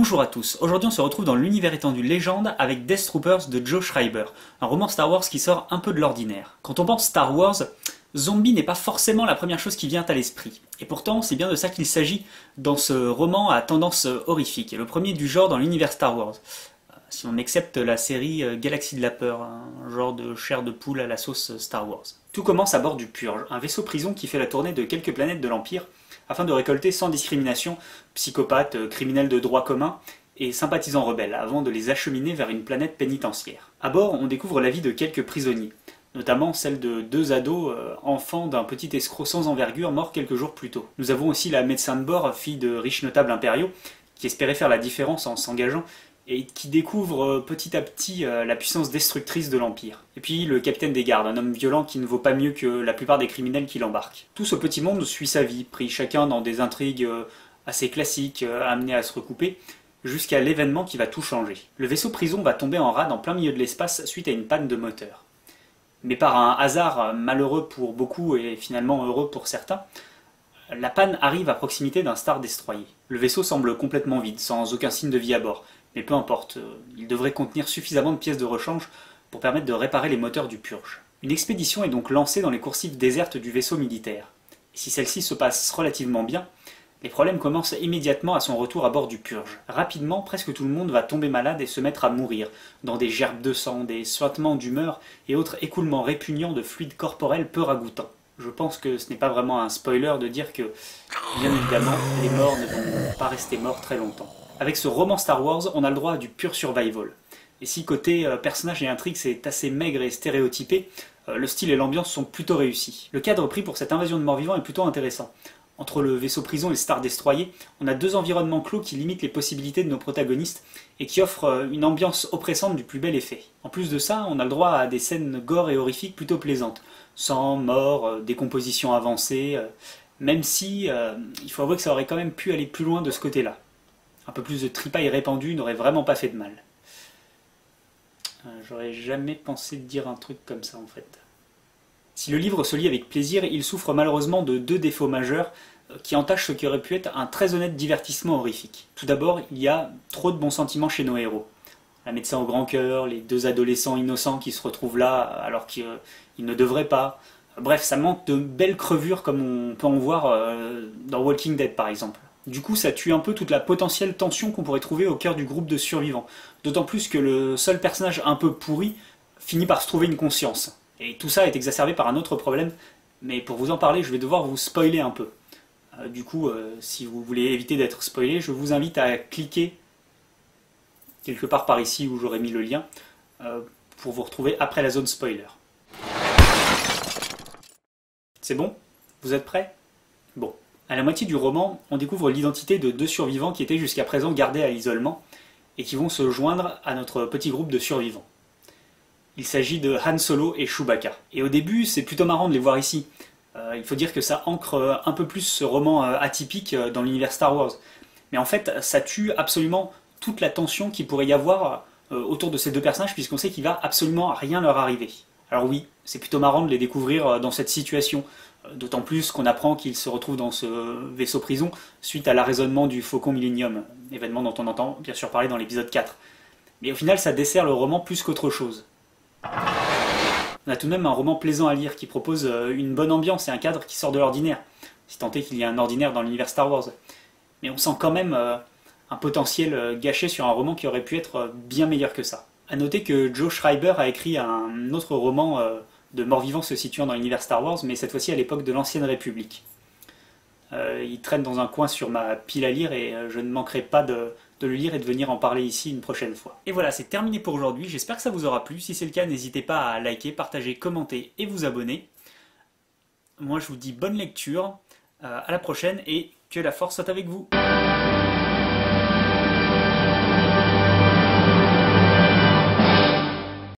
Bonjour à tous, aujourd'hui on se retrouve dans l'univers étendu Légende avec Death Troopers de Joe Schreiber, un roman Star Wars qui sort un peu de l'ordinaire. Quand on pense Star Wars, zombie n'est pas forcément la première chose qui vient à l'esprit. Et pourtant, c'est bien de ça qu'il s'agit dans ce roman à tendance horrifique, et le premier du genre dans l'univers Star Wars. Si on accepte la série Galaxie de la Peur, un genre de chair de poule à la sauce Star Wars. Tout commence à bord du Purge, un vaisseau prison qui fait la tournée de quelques planètes de l'Empire, afin de récolter sans discrimination psychopathes, criminels de droit commun et sympathisants rebelles, avant de les acheminer vers une planète pénitentiaire. À bord, on découvre la vie de quelques prisonniers, notamment celle de deux ados, enfants d'un petit escroc sans envergure mort quelques jours plus tôt. Nous avons aussi la médecin de bord, fille de riches notables impériaux, qui espérait faire la différence en s'engageant, et qui découvre petit à petit la puissance destructrice de l'Empire. Et puis le capitaine des gardes, un homme violent qui ne vaut pas mieux que la plupart des criminels qui l'embarquent. Tout ce petit monde suit sa vie, pris chacun dans des intrigues assez classiques, amenés à se recouper, jusqu'à l'événement qui va tout changer. Le vaisseau prison va tomber en rade en plein milieu de l'espace suite à une panne de moteur. Mais par un hasard malheureux pour beaucoup et finalement heureux pour certains, la panne arrive à proximité d'un Star Destroyer. Le vaisseau semble complètement vide, sans aucun signe de vie à bord. Mais peu importe, il devrait contenir suffisamment de pièces de rechange pour permettre de réparer les moteurs du Purge. Une expédition est donc lancée dans les coursives désertes du vaisseau militaire. Et si celle-ci se passe relativement bien, les problèmes commencent immédiatement à son retour à bord du Purge. Rapidement, presque tout le monde va tomber malade et se mettre à mourir, dans des gerbes de sang, des suintements d'humeur et autres écoulements répugnants de fluides corporels peu ragoûtants. Je pense que ce n'est pas vraiment un spoiler de dire que, bien évidemment, les morts ne vont pas rester morts très longtemps. Avec ce roman Star Wars, on a le droit à du pur survival. Et si côté personnage et intrigue c'est assez maigre et stéréotypé, le style et l'ambiance sont plutôt réussis. Le cadre pris pour cette invasion de morts-vivants est plutôt intéressant. Entre le vaisseau prison et le Star Destroyer, on a deux environnements clos qui limitent les possibilités de nos protagonistes et qui offrent une ambiance oppressante du plus bel effet. En plus de ça, on a le droit à des scènes gore et horrifiques plutôt plaisantes. Sang, mort, décomposition avancée, même si il faut avouer que ça aurait quand même pu aller plus loin de ce côté-là. Un peu plus de tripaille répandue n'aurait vraiment pas fait de mal. J'aurais jamais pensé de dire un truc comme ça en fait. Si le livre se lit avec plaisir, il souffre malheureusement de deux défauts majeurs qui entachent ce qui aurait pu être un très honnête divertissement horrifique. Tout d'abord, il y a trop de bons sentiments chez nos héros. La médecin au grand cœur, les deux adolescents innocents qui se retrouvent là alors qu'ils ne devraient pas. Bref, ça manque de belles crevures comme on peut en voir dans Walking Dead par exemple. Du coup, ça tue un peu toute la potentielle tension qu'on pourrait trouver au cœur du groupe de survivants. D'autant plus que le seul personnage un peu pourri finit par se trouver une conscience. Et tout ça est exacerbé par un autre problème, mais pour vous en parler, je vais devoir vous spoiler un peu. Du coup, si vous voulez éviter d'être spoilé, je vous invite à cliquer quelque part par ici où j'aurai mis le lien pour vous retrouver après la zone spoiler. C'est bon? Vous êtes prêts? Bon. À la moitié du roman, on découvre l'identité de deux survivants qui étaient jusqu'à présent gardés à l'isolement et qui vont se joindre à notre petit groupe de survivants. Il s'agit de Han Solo et Chewbacca. Et au début, c'est plutôt marrant de les voir ici. Il faut dire que ça ancre un peu plus ce roman atypique dans l'univers Star Wars. Mais en fait, ça tue absolument toute la tension qu'il pourrait y avoir autour de ces deux personnages puisqu'on sait qu'il va absolument rien leur arriver. Alors oui, c'est plutôt marrant de les découvrir dans cette situation. D'autant plus qu'on apprend qu'ils se retrouvent dans ce vaisseau prison suite à l'arraisonnement du Faucon Millennium, événement dont on entend bien sûr parler dans l'épisode 4. Mais au final, ça dessert le roman plus qu'autre chose. On a tout de même un roman plaisant à lire qui propose une bonne ambiance et un cadre qui sort de l'ordinaire, si tant est qu'il y a un ordinaire dans l'univers Star Wars. Mais on sent quand même un potentiel gâché sur un roman qui aurait pu être bien meilleur que ça. A noter que Joe Schreiber a écrit un autre roman de morts-vivants se situant dans l'univers Star Wars, mais cette fois-ci à l'époque de l'Ancienne République. Il traîne dans un coin sur ma pile à lire et je ne manquerai pas de le lire et de venir en parler ici une prochaine fois. Et voilà, c'est terminé pour aujourd'hui, j'espère que ça vous aura plu. Si c'est le cas, n'hésitez pas à liker, partager, commenter et vous abonner. Moi je vous dis bonne lecture, à la prochaine et que la force soit avec vous.